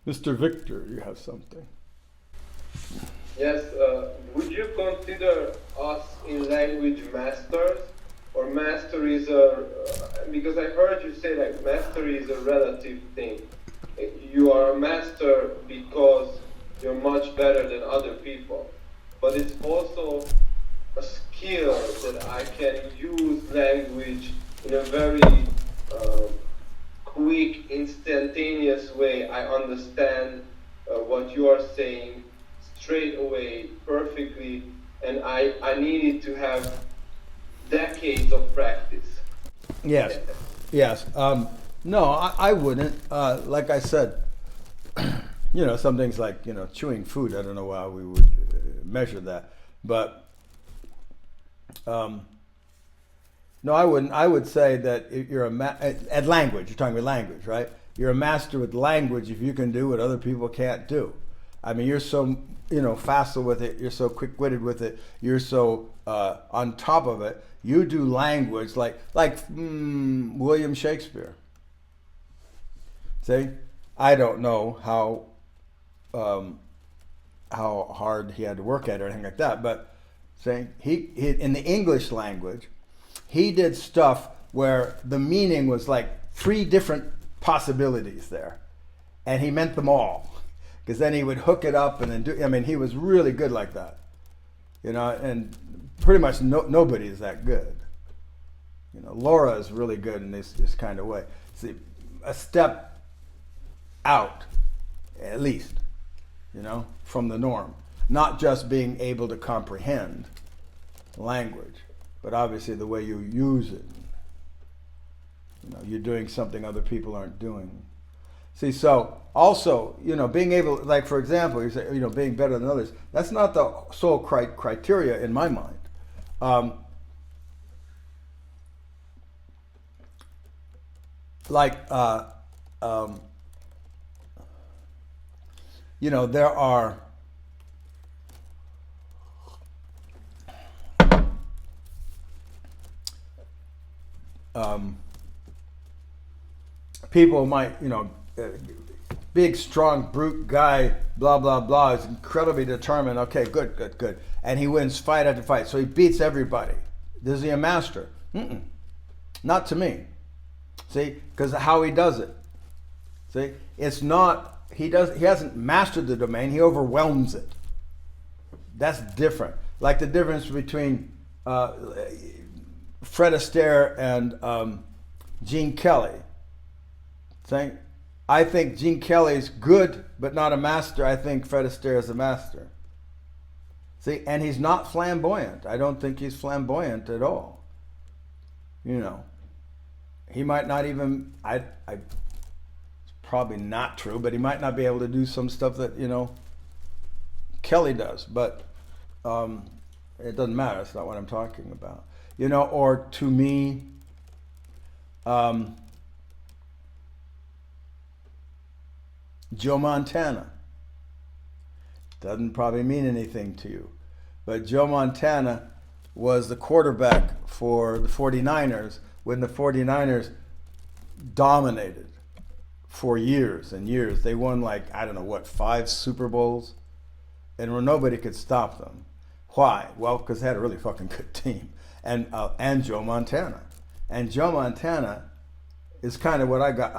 Mr. Victor, you have something. Yes, would you consider us in language masters? Or mastery is because I heard you say like mastery is a relative thing. You are a master because you're much better than other people. But it's also a skill that I can use language in a very quick, instantaneous way. I understand what you are saying straight away, perfectly, and I needed to have decades of practice. Yes, yes. No, I wouldn't. Like I said, some things like chewing food. I don't know how we would measure that, but no, I wouldn't. I would say that if you're at language. You're talking about language, right? You're a master with language if you can do what other people can't do. I mean, you're so facile with it. You're so quick-witted with it. You're so on top of it. You do language like William Shakespeare. See, I don't know how hard he had to work at it or anything like that, but see, he in the English language, he did stuff where the meaning was like 3 different possibilities there, and he meant them all. Because then he would hook it up and then do. I mean, he was really good like that, and pretty much nobody is that good. Laura is really good in this kind of way. See, a step out, at least, from the norm. Not just being able to comprehend language, but obviously the way you use it. You're doing something other people aren't doing. See, so also, being able, like for example, you say, being better than others. That's not the sole criteria in my mind. There are people might, big, strong, brute guy, blah, blah, blah, is incredibly determined. Okay, good. And he wins fight after fight. So he beats everybody. Is he a master? Not to me. See, because of how he does it. See, it's not, he hasn't mastered the domain, he overwhelms it. That's different. Like the difference between Fred Astaire and Gene Kelly. Saying, I think Gene Kelly's good, but not a master. I think Fred Astaire is a master. See, and he's not flamboyant. I don't think he's flamboyant at all. He might not even, it's probably not true, but he might not be able to do some stuff that, Kelly does. But it doesn't matter. It's not what I'm talking about. Or to me, Joe Montana. Doesn't probably mean anything to you. But Joe Montana was the quarterback for the 49ers when the 49ers dominated for years and years. They won 5 Super Bowls, and where nobody could stop them. Why? Well, because they had a really fucking good team. And Joe Montana. And Joe Montana is kind of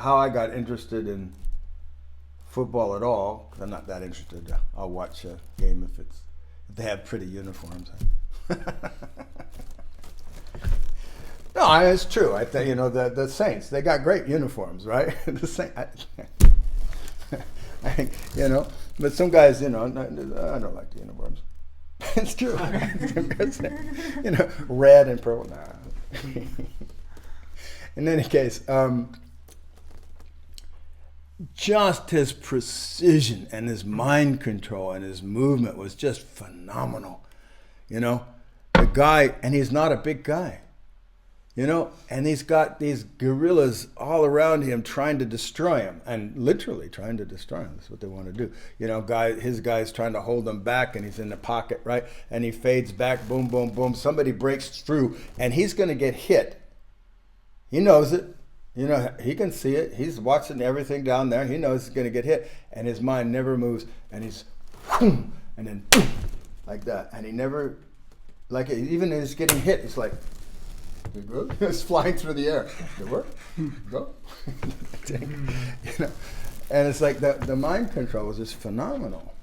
how I got interested in football at all, because I'm not that interested. I'll watch a game if they have pretty uniforms. No, it's true. I think the Saints, they got great uniforms, right? The Saints, but some guys, I don't like the uniforms. It's true. Red and purple. Nah. In any case, just his precision and his mind control and his movement was just phenomenal. The guy, and he's not a big guy, and he's got these guerrillas all around him trying to destroy him, and literally trying to destroy him. That's what they want to do. His guy's trying to hold him back, and he's in the pocket, right? And he fades back, boom, boom, boom. Somebody breaks through, and he's going to get hit. He knows it. You know, he can see it. He's watching everything down there. He knows he's going to get hit, and his mind never moves. And he's, and then like that. And he never, like even when he's getting hit, it's like, it's flying through the air. Go. You know, and it's like the mind control is just phenomenal.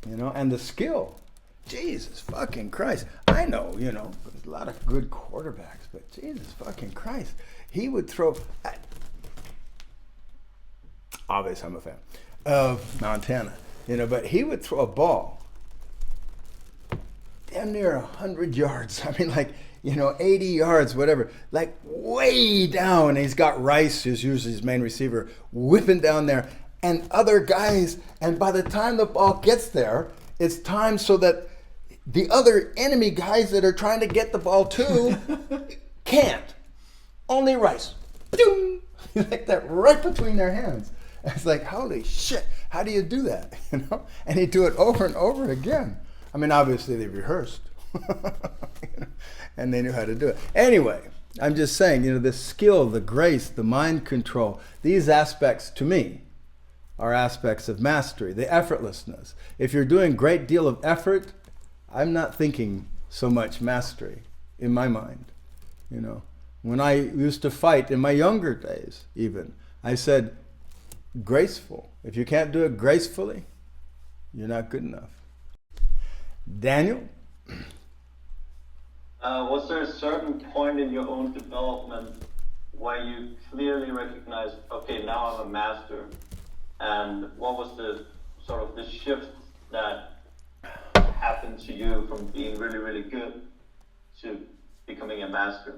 You know, and the skill. Jesus fucking Christ. I know, you know, there's a lot of good quarterbacks, but Jesus fucking Christ. He would throw, obviously I'm a fan of Montana, you know, but he would throw a ball damn near 100 yards. I mean, like, you know, 80 yards, whatever, like way down. And he's got Rice, who's usually his main receiver, whipping down there, and other guys. And by the time the ball gets there, it's time so that the other enemy guys that are trying to get the ball too can't. Only Rice. Boom! Like that right between their hands. It's like, holy shit, how do you do that? You know? And he'd do it over and over again. I mean, obviously they rehearsed. And they knew how to do it. Anyway, I'm just saying, you know, the skill, the grace, the mind control, these aspects to me are aspects of mastery, the effortlessness. If you're doing a great deal of effort, I'm not thinking so much mastery in my mind, you know. When I used to fight in my younger days, even, I said, graceful. If you can't do it gracefully, you're not good enough. Daniel? Was there a certain point in your own development where you clearly recognized, okay, now I'm a master? And what was the sort of the shift that happened to you from being really, really good to becoming a master?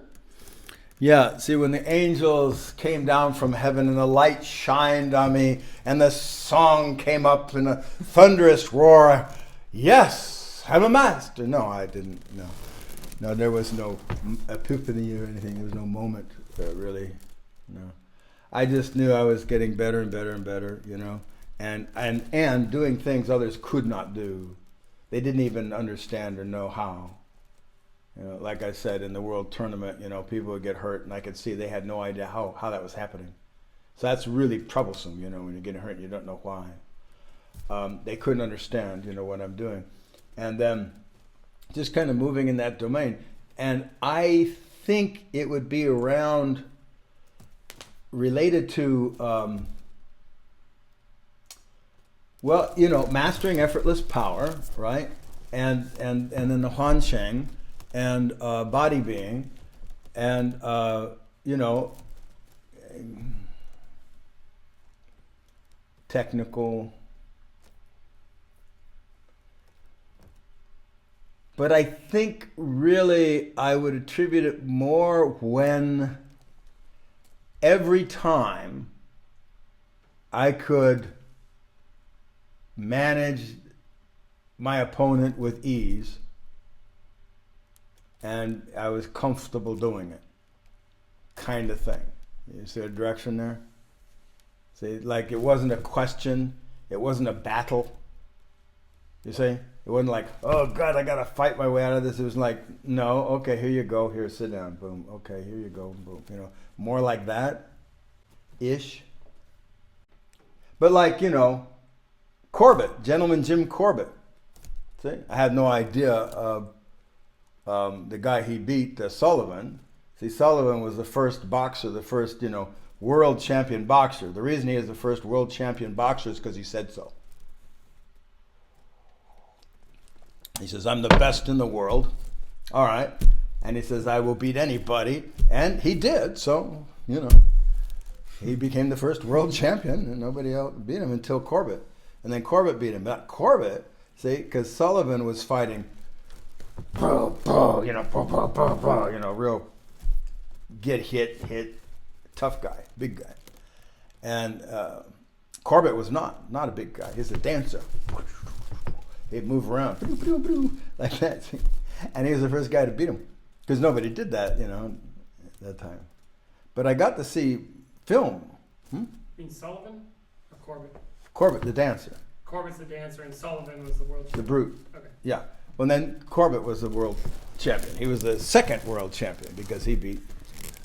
Yeah, see, when the angels came down from heaven and the light shined on me and the song came up in a thunderous roar, yes, I'm a master. No, I didn't, no. No, there was no epiphany or anything. There was no moment, really, no. I just knew I was getting better and better and better, you know, and doing things others could not do. They didn't even understand or know how. You know, like I said, in the world tournament, you know, people would get hurt, and I could see they had no idea how that was happening. So that's really troublesome, you know, when you're getting hurt and you don't know why. They couldn't understand, you know, what I'm doing. And then just kind of moving in that domain. And I think it would be around related to, well, you know, mastering effortless power, right? And then the Huan Sheng and body being, and you know, technical. But I think really I would attribute it more when every time I could manage my opponent with ease and I was comfortable doing it, kind of thing. You see the direction there? See, like it wasn't a question, it wasn't a battle. You see? It wasn't like, oh God, I gotta fight my way out of this. It was like, no, okay, here you go, here, sit down, boom, okay, here you go, boom. You know, more like that-ish. But like, you know, Corbett, Gentleman Jim Corbett. See, I had no idea the guy he beat, Sullivan. See, Sullivan was the first boxer, the first, you know, world champion boxer. The reason he is the first world champion boxer is because he said so. He says, I'm the best in the world. All right. And he says, I will beat anybody. And he did. So, you know, he became the first world champion and nobody else beat him until Corbett. And then Corbett beat him. But Corbett, see, because Sullivan was fighting, you know, real get hit, tough guy, big guy. And Corbett was not a big guy. He's a dancer. He'd move around like that. And he was the first guy to beat him because nobody did that, you know, at that time. But I got to see film. You mean Sullivan or Corbett? Corbett, the dancer. Corbett's the dancer and Sullivan was the world champion. The brute. Okay. Yeah. Well, then Corbett was the world champion. He was the second world champion because he beat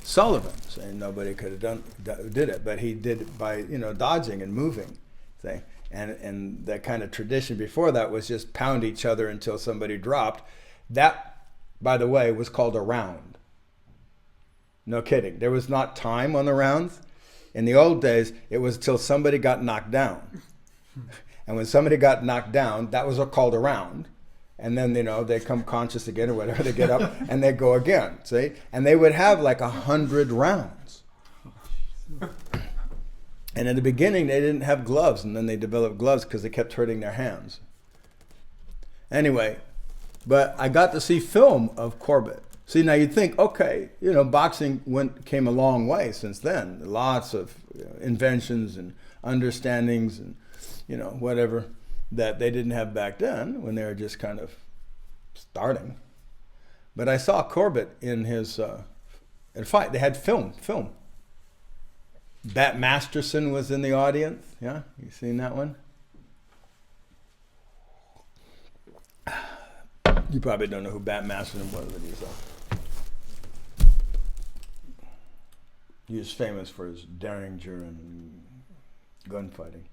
Sullivan, saying nobody could have did it, but he did it by dodging and moving, see? And that kind of tradition before that was just pound each other until somebody dropped. That, by the way, was called a round. No kidding. There was not time on the rounds. In the old days, it was till somebody got knocked down. And when somebody got knocked down, that was called a round. And then, they come conscious again or whatever, they get up and they go again, see? And they would have like 100 rounds. And in the beginning, they didn't have gloves, and then they developed gloves because they kept hurting their hands. Anyway, but I got to see film of Corbett. See, now you'd think, okay, boxing came a long way since then. Lots of inventions and understandings and, whatever that they didn't have back then when they were just kind of starting. But I saw Corbett in his fight. They had film. Bat Masterson was in the audience. Yeah, you seen that one? You probably don't know who Bat Masterson was, but he was famous for his derringer and gunfighting.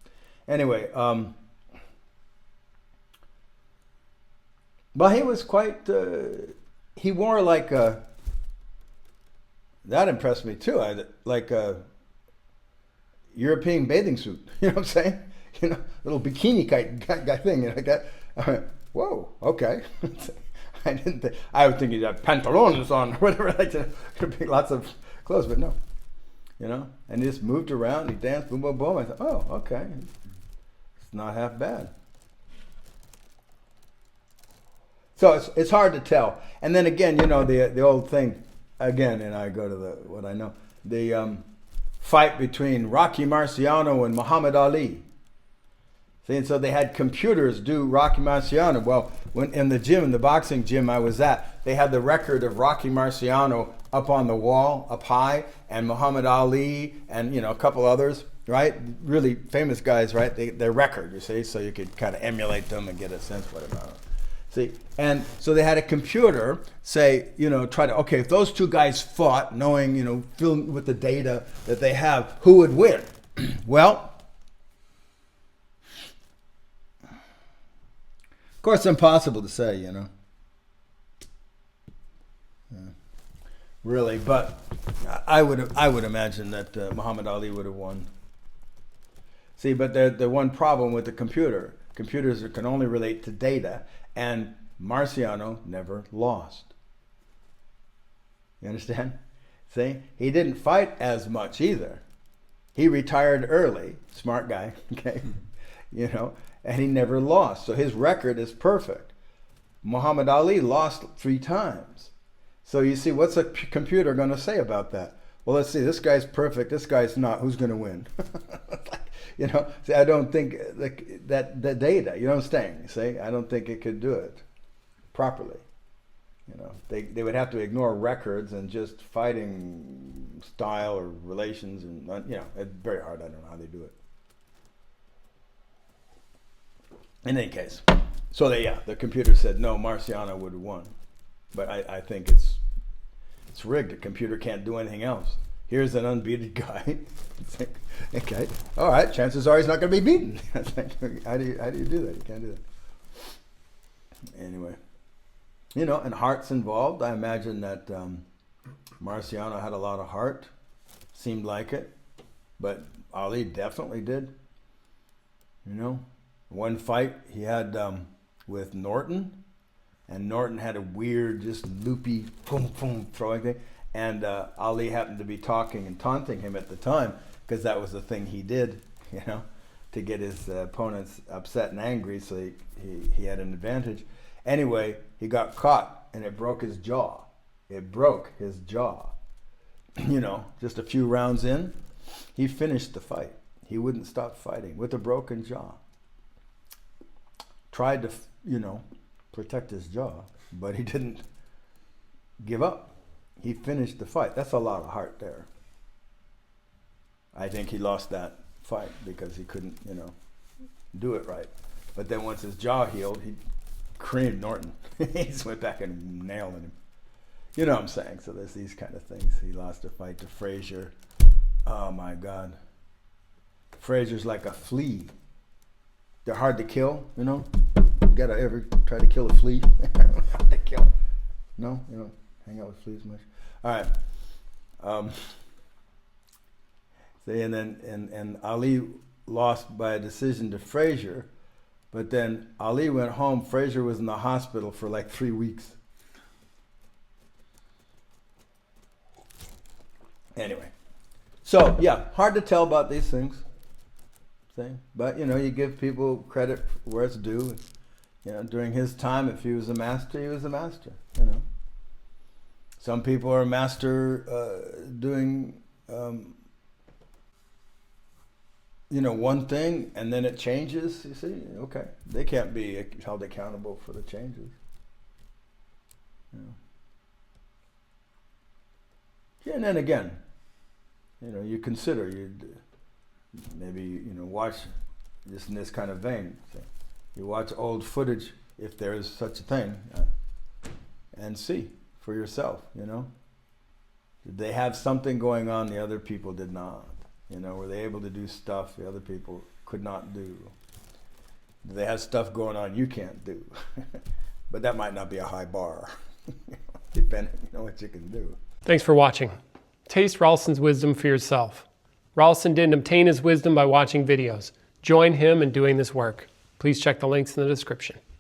Anyway, but he was quite. He wore like a. That impressed me too. Like a European bathing suit. You know what I'm saying? Little bikini guy thing. Like that. I went, whoa. Okay. I didn't. I would think he'd have pantalones on or whatever. Like there'd be lots of clothes, but no. And he just moved around. He danced. Boom, boom, boom. I thought, oh, okay. It's not half bad. So it's hard to tell. And then again, the old thing, again, and I go to what I know, the fight between Rocky Marciano and Muhammad Ali. See, and so they had computers do Rocky Marciano. Well, when in the boxing gym I was at, they had the record of Rocky Marciano up on the wall, up high, and Muhammad Ali and, a couple others, right? Really famous guys, right? Their record, you see, so you could kind of emulate them and get a sense what about it. See, and so they had a computer say, try to, okay, if those two guys fought, knowing, filling with the data that they have, who would win? Well, of course, it's impossible to say, Yeah. Really, but I would imagine that Muhammad Ali would have won. See, but the one problem with the computers can only relate to data, and Marciano never lost. You understand? See, he didn't fight as much either. He retired early, smart guy, okay, and he never lost. So his record is perfect. Muhammad Ali lost 3 times. So you see, what's a computer going to say about that? Well, let's see, this guy's perfect, this guy's not, who's going to win? See, I don't think that the data, you understand, see, I don't think it could do it properly. They would have to ignore records and just fighting style or relations, and it's very hard. I don't know how they do it. In any case, so the computer said no, Marciano would have won, but I think it's rigged. The computer can't do anything else. Here's an unbeaten guy. It's like, okay, all right. Chances are he's not going to be beaten. How do you do that? You can't do that. Anyway, and heart's involved. I imagine that Marciano had a lot of heart. Seemed like it, but Ali definitely did. One fight he had with Norton, and Norton had a weird, just loopy, boom, boom, throwing thing. And Ali happened to be talking and taunting him at the time, because that was the thing he did, to get his opponents upset and angry, so he had an advantage. Anyway, he got caught, and it broke his jaw. It broke his jaw. Just a few rounds in, he finished the fight. He wouldn't stop fighting with a broken jaw. Tried to, protect his jaw, but he didn't give up. He finished the fight. That's a lot of heart there. I think he lost that fight because he couldn't, do it right. But then once his jaw healed, he creamed Norton. He just went back and nailed him. You know what I'm saying? So there's these kind of things. He lost a fight to Frazier. Oh my God. Frazier's like a flea. They're hard to kill, you know? You gotta ever try to kill a flea? Hard to kill. No? You don't hang out with fleas much? All right. See, and then and Ali lost by a decision to Frazier, but then Ali went home. Frazier was in the hospital for like 3 weeks. Anyway, so yeah, hard to tell about these things. See? But you know, you give people credit where it's due. You know, during his time, if he was a master, he was a master. You know, some people are a master doing. You know, one thing and then it changes, you see, okay. They can't be held accountable for the changes. You know. Yeah, and then again, you know, you consider, maybe, you know, watch, just in this kind of vein, say, you watch old footage, if there is such a thing, and see for yourself, you know. Did they have something going on the other people did not? You know, were they able to do stuff the other people could not do? They have stuff going on you can't do. But that might not be a high bar, depending on what you can do. Thanks for watching. Taste Ralston's wisdom for yourself. Ralston didn't obtain his wisdom by watching videos. Join him in doing this work. Please check the links in the description.